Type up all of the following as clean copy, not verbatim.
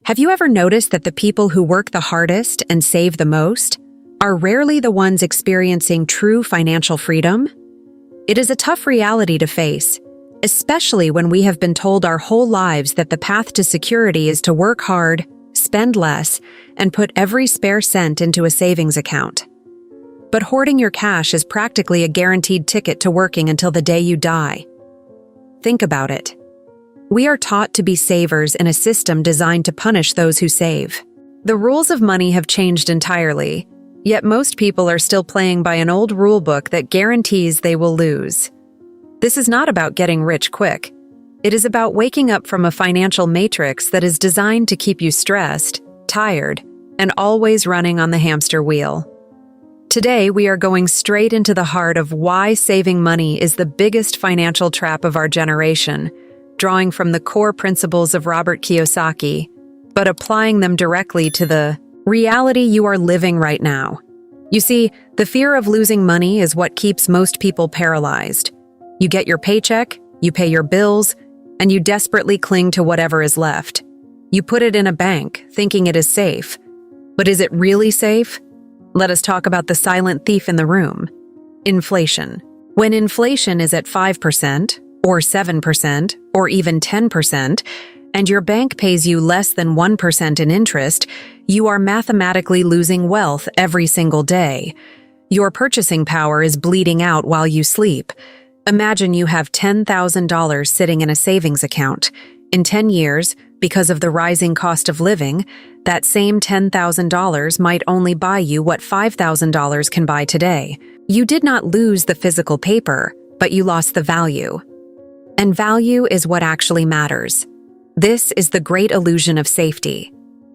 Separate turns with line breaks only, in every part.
Have you ever noticed that the people who work the hardest and save the most are rarely the ones experiencing true financial freedom? It is a tough reality to face, especially when we have been told our whole lives that the path to security is to work hard, spend less, and put every spare cent into a savings account. But hoarding your cash is practically a guaranteed ticket to working until the day you die. Think about it. We are taught to be savers in a system designed to punish those who save. The rules of money have changed entirely, yet most people are still playing by an old rulebook that guarantees they will lose. This is not about getting rich quick. It is about waking up from a financial matrix that is designed to keep you stressed, tired, and always running on the hamster wheel. Today, we are going straight into the heart of why saving money is the biggest financial trap of our generation, drawing from the core principles of Robert Kiyosaki, but applying them directly to the reality you are living right now. You see, the fear of losing money is what keeps most people paralyzed. You get your paycheck, you pay your bills, and you desperately cling to whatever is left. You put it in a bank, thinking it is safe. But is it really safe? Let us talk about the silent thief in the room: inflation. When inflation is at 5%, or 7%, or even 10%, and your bank pays you less than 1% in interest, you are mathematically losing wealth every single day. Your purchasing power is bleeding out while you sleep. Imagine you have $10,000 sitting in a savings account. In 10 years, because of the rising cost of living, that same $10,000 might only buy you what $5,000 can buy today. You did not lose the physical paper, but you lost the value. And value is what actually matters. This is the great illusion of safety.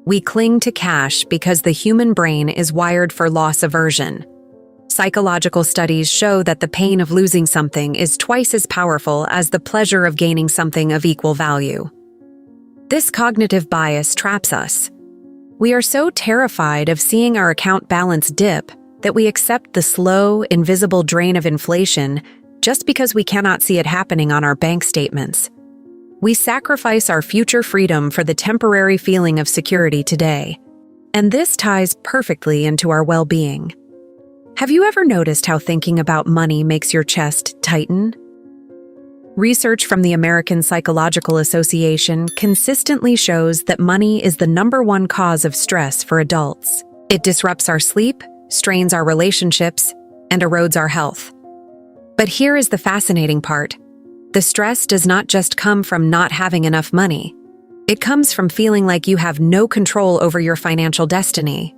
We cling to cash because the human brain is wired for loss aversion. Psychological studies show that the pain of losing something is twice as powerful as the pleasure of gaining something of equal value. This cognitive bias traps us. We are so terrified of seeing our account balance dip that we accept the slow, invisible drain of inflation just because we cannot see it happening on our bank statements. We sacrifice our future freedom for the temporary feeling of security today. And this ties perfectly into our well-being. Have you ever noticed how thinking about money makes your chest tighten? Research from the American Psychological Association consistently shows that money is the #1 cause of stress for adults. It disrupts our sleep, strains our relationships, and erodes our health. But here is the fascinating part. The stress does not just come from not having enough money. It comes from feeling like you have no control over your financial destiny.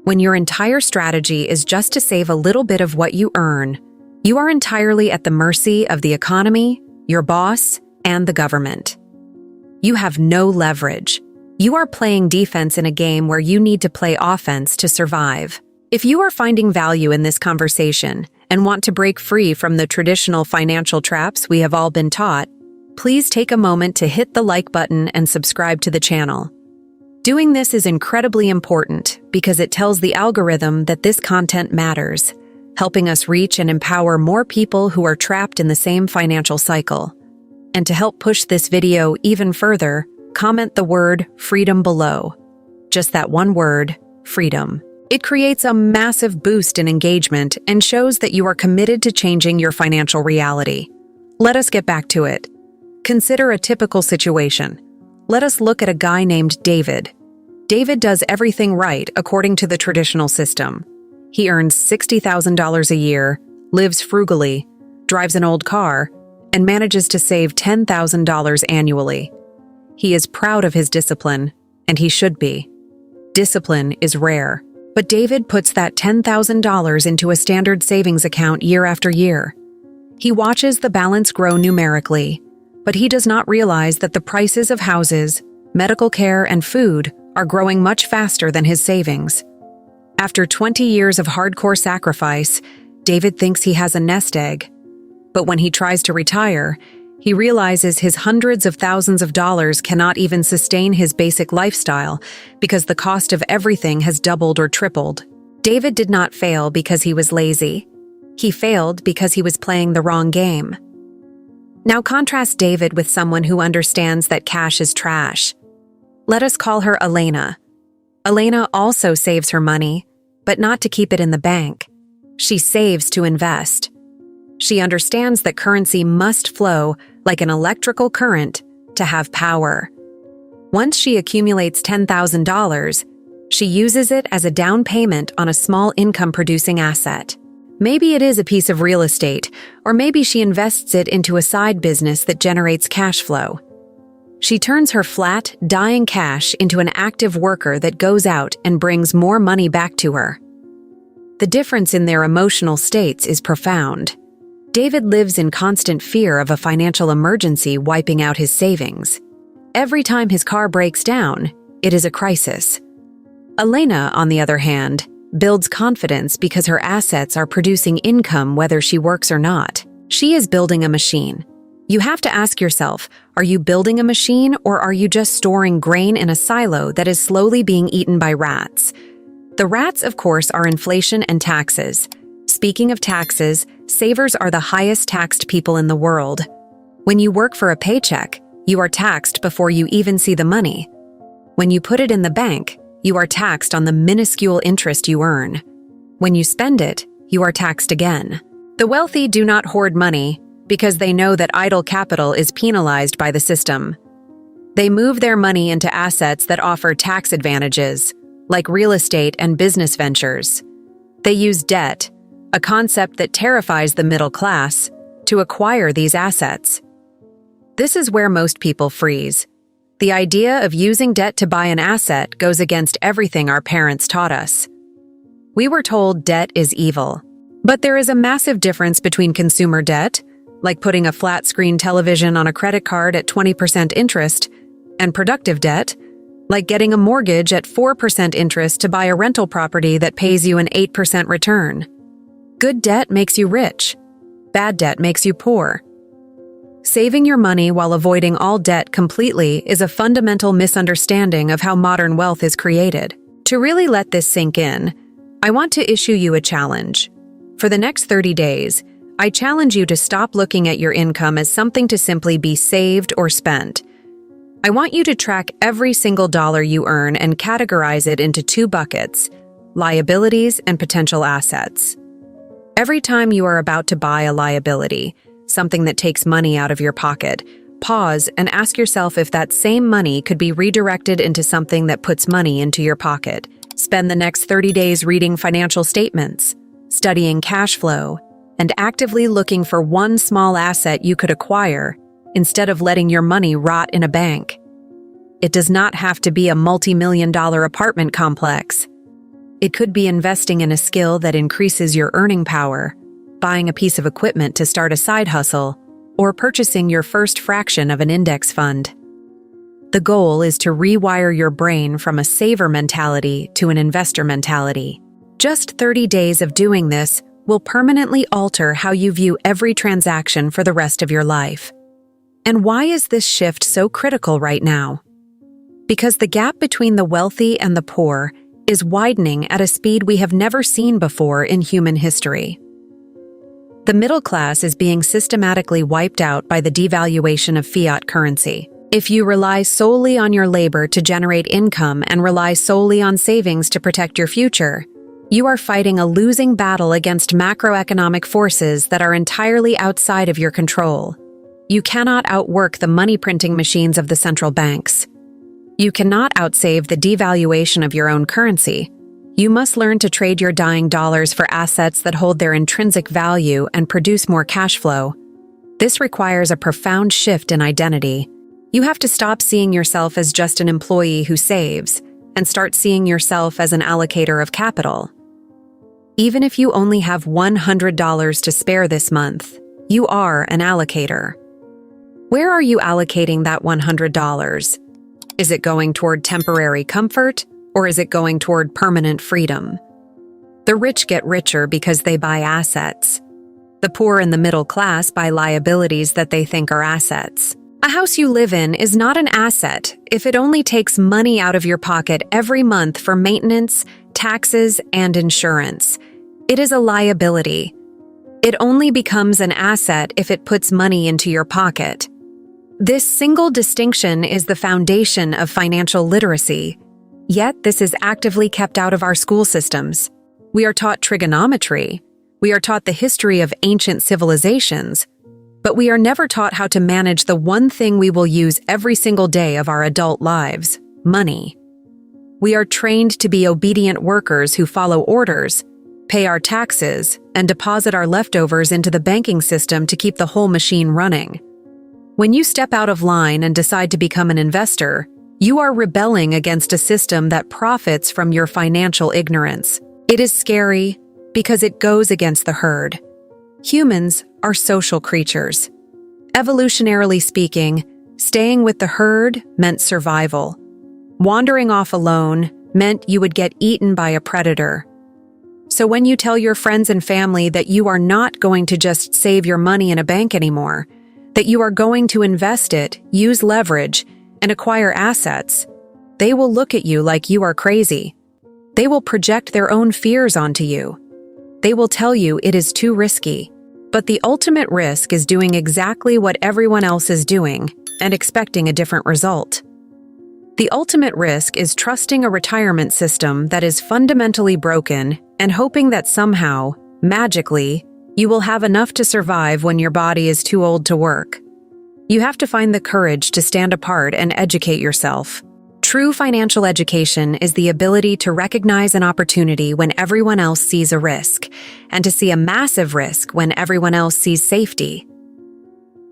When your entire strategy is just to save a little bit of what you earn, you are entirely at the mercy of the economy, your boss, and the government. You have no leverage. You are playing defense in a game where you need to play offense to survive. If you are finding value in this conversation and want to break free from the traditional financial traps we have all been taught, please take a moment to hit the like button and subscribe to the channel. Doing this is incredibly important because it tells the algorithm that this content matters, helping us reach and empower more people who are trapped in the same financial cycle. And to help push this video even further, comment the word freedom below. Just that one word, freedom. It creates a massive boost in engagement and shows that you are committed to changing your financial reality. Let us get back to it. Consider a typical situation. Let us look at a guy named David. David does everything right according to the traditional system. He earns $60,000 a year, lives frugally, drives an old car, and manages to save $10,000 annually. He is proud of his discipline, and he should be. Discipline is rare. But David puts that $10,000 into a standard savings account year after year. He watches the balance grow numerically, but he does not realize that the prices of houses, medical care, and food are growing much faster than his savings. After 20 years of hardcore sacrifice, David thinks he has a nest egg. But when he tries to retire, he realizes his hundreds of thousands of dollars cannot even sustain his basic lifestyle because the cost of everything has doubled or tripled. David did not fail because he was lazy. He failed because he was playing the wrong game. Now contrast David with someone who understands that cash is trash. Let us call her Elena. Elena also saves her money, but not to keep it in the bank. She saves to invest. She understands that currency must flow like an electrical current to have power. Once she accumulates $10,000, she uses it as a down payment on a small income-producing asset. Maybe it is a piece of real estate, or maybe she invests it into a side business that generates cash flow. She turns her flat, dying cash into an active worker that goes out and brings more money back to her. The difference in their emotional states is profound. David lives in constant fear of a financial emergency wiping out his savings. Every time his car breaks down, it is a crisis. Elena, on the other hand, builds confidence because her assets are producing income whether she works or not. She is building a machine. You have to ask yourself, are you building a machine or are you just storing grain in a silo that is slowly being eaten by rats? The rats, of course, are inflation and taxes. Speaking of taxes, savers are the highest taxed people in the world. When you work for a paycheck, you are taxed before you even see the money. When you put it in the bank, you are taxed on the minuscule interest you earn. When you spend it, you are taxed again. The wealthy do not hoard money because they know that idle capital is penalized by the system. They move their money into assets that offer tax advantages, like real estate and business ventures. They use debt, a concept that terrifies the middle class, to acquire these assets. This is where most people freeze. The idea of using debt to buy an asset goes against everything our parents taught us. We were told debt is evil. But there is a massive difference between consumer debt, like putting a flat-screen television on a credit card at 20% interest, and productive debt, like getting a mortgage at 4% interest to buy a rental property that pays you an 8% return. Good debt makes you rich. Bad debt makes you poor. Saving your money while avoiding all debt completely is a fundamental misunderstanding of how modern wealth is created. To really let this sink in, I want to issue you a challenge. For the next 30 days, I challenge you to stop looking at your income as something to simply be saved or spent. I want you to track every single dollar you earn and categorize it into two buckets: liabilities and potential assets. Every time you are about to buy a liability, something that takes money out of your pocket, pause and ask yourself if that same money could be redirected into something that puts money into your pocket. Spend the next 30 days reading financial statements, studying cash flow, and actively looking for one small asset you could acquire instead of letting your money rot in a bank. It does not have to be a multi-million-dollar apartment complex. It could be investing in a skill that increases your earning power, buying a piece of equipment to start a side hustle, or purchasing your first fraction of an index fund. The goal is to rewire your brain from a saver mentality to an investor mentality. Just 30 days of doing this will permanently alter how you view every transaction for the rest of your life. And why is this shift so critical right now? Because the gap between the wealthy and the poor is widening at a speed we have never seen before in human history. The middle class is being systematically wiped out by the devaluation of fiat currency. If you rely solely on your labor to generate income and rely solely on savings to protect your future, you are fighting a losing battle against macroeconomic forces that are entirely outside of your control. You cannot outwork the money-printing machines of the central banks. You cannot outsave the devaluation of your own currency. You must learn to trade your dying dollars for assets that hold their intrinsic value and produce more cash flow. This requires a profound shift in identity. You have to stop seeing yourself as just an employee who saves and start seeing yourself as an allocator of capital. Even if you only have $100 to spare this month, you are an allocator. Where are you allocating that $100? Is it going toward temporary comfort, or is it going toward permanent freedom? The rich get richer because they buy assets. The poor and the middle class buy liabilities that they think are assets. A house you live in is not an asset if it only takes money out of your pocket every month for maintenance, taxes, and insurance. It is a liability. It only becomes an asset if it puts money into your pocket. This single distinction is the foundation of financial literacy, yet this is actively kept out of our school systems. We are taught trigonometry, we are taught the history of ancient civilizations, but we are never taught how to manage the one thing we will use every single day of our adult lives: money. We are trained to be obedient workers who follow orders, pay our taxes, and deposit our leftovers into the banking system to keep the whole machine running. When you step out of line and decide to become an investor, you are rebelling against a system that profits from your financial ignorance. It is scary because it goes against the herd. Humans are social creatures. Evolutionarily speaking, staying with the herd meant survival. Wandering off alone meant you would get eaten by a predator. So when you tell your friends and family that you are not going to just save your money in a bank anymore, that you are going to invest it, use leverage, and acquire assets, they will look at you like you are crazy. They will project their own fears onto you. They will tell you it is too risky. But the ultimate risk is doing exactly what everyone else is doing and expecting a different result. The ultimate risk is trusting a retirement system that is fundamentally broken and hoping that somehow, magically, you will have enough to survive when your body is too old to work. You have to find the courage to stand apart and educate yourself. True financial education is the ability to recognize an opportunity when everyone else sees a risk, and to see a massive risk when everyone else sees safety.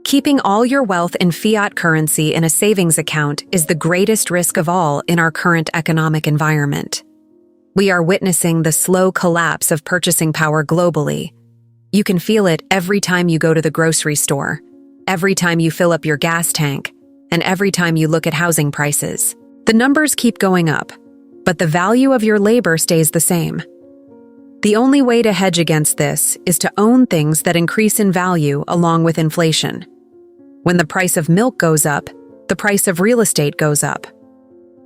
Keeping all your wealth in fiat currency in a savings account is the greatest risk of all in our current economic environment. We are witnessing the slow collapse of purchasing power globally. You can feel it every time you go to the grocery store, every time you fill up your gas tank, and every time you look at housing prices. The numbers keep going up, but the value of your labor stays the same. The only way to hedge against this is to own things that increase in value along with inflation. When the price of milk goes up, the price of real estate goes up.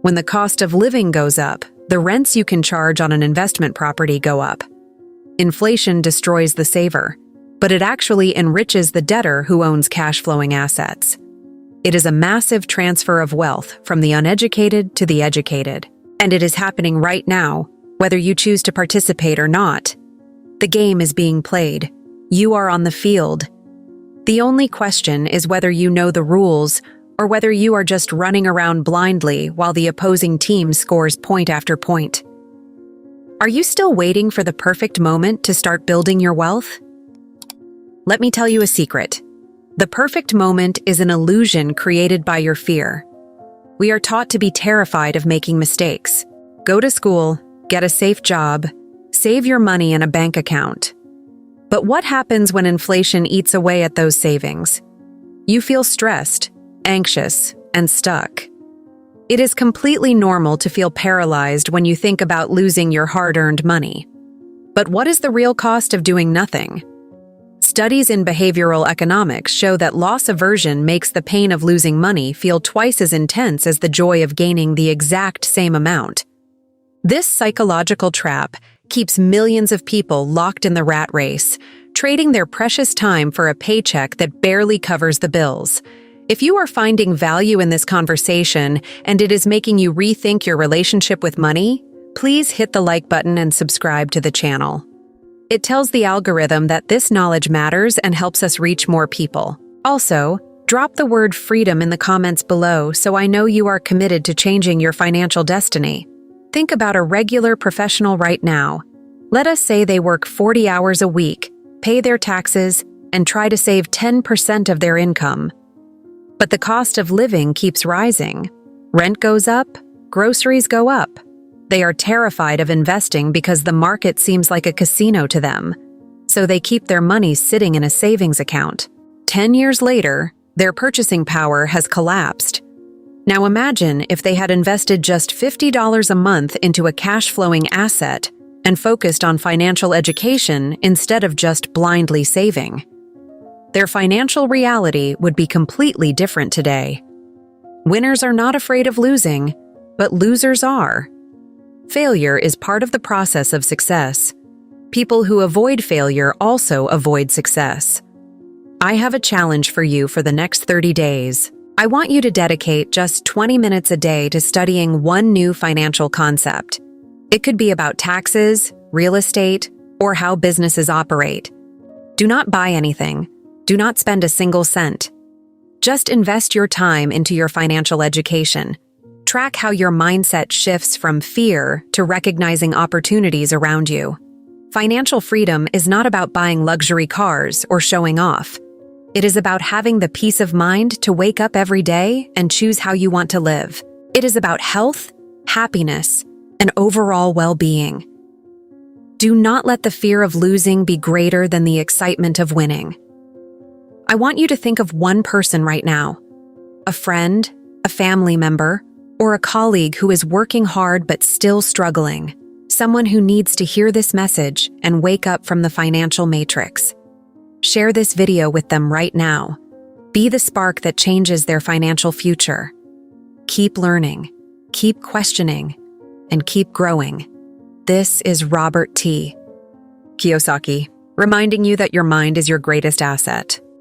When the cost of living goes up, the rents you can charge on an investment property go up. Inflation destroys the saver, but it actually enriches the debtor who owns cash-flowing assets. It is a massive transfer of wealth from the uneducated to the educated, and it is happening right now, whether you choose to participate or not. The game is being played. You are on the field. The only question is whether you know the rules or whether you are just running around blindly while the opposing team scores point after point. Are you still waiting for the perfect moment to start building your wealth? Let me tell you a secret. The perfect moment is an illusion created by your fear. We are taught to be terrified of making mistakes. Go to school, get a safe job, save your money in a bank account. But what happens when inflation eats away at those savings? You feel stressed, anxious, and stuck. It is completely normal to feel paralyzed when you think about losing your hard-earned money. But what is the real cost of doing nothing? Studies in behavioral economics show that loss aversion makes the pain of losing money feel twice as intense as the joy of gaining the exact same amount. This psychological trap keeps millions of people locked in the rat race, trading their precious time for a paycheck that barely covers the bills. If you are finding value in this conversation and it is making you rethink your relationship with money, please hit the like button and subscribe to the channel. It tells the algorithm that this knowledge matters and helps us reach more people. Also, drop the word freedom in the comments below so I know you are committed to changing your financial destiny. Think about a regular professional right now. Let us say they work 40 hours a week, pay their taxes, and try to save 10% of their income. But the cost of living keeps rising. Rent goes up, groceries go up. They are terrified of investing because the market seems like a casino to them, so they keep their money sitting in a savings account. 10 years later, their purchasing power has collapsed. Now imagine if they had invested just $50 a month into a cash-flowing asset and focused on financial education instead of just blindly saving. Their financial reality would be completely different today. Winners are not afraid of losing, but losers are. Failure is part of the process of success. People who avoid failure also avoid success. I have a challenge for you for the next 30 days. I want you to dedicate just 20 minutes a day to studying one new financial concept. It could be about taxes, real estate, or how businesses operate. Do not buy anything. Do not spend a single cent. Just invest your time into your financial education. Track how your mindset shifts from fear to recognizing opportunities around you. Financial freedom is not about buying luxury cars or showing off. It is about having the peace of mind to wake up every day and choose how you want to live. It is about health, happiness, and overall well-being. Do not let the fear of losing be greater than the excitement of winning. I want you to think of one person right now, a friend, a family member, or a colleague who is working hard but still struggling, someone who needs to hear this message and wake up from the financial matrix. Share this video with them right now. Be the spark that changes their financial future. Keep learning, keep questioning, and keep growing. This is Robert T. Kiyosaki, reminding you that your mind is your greatest asset.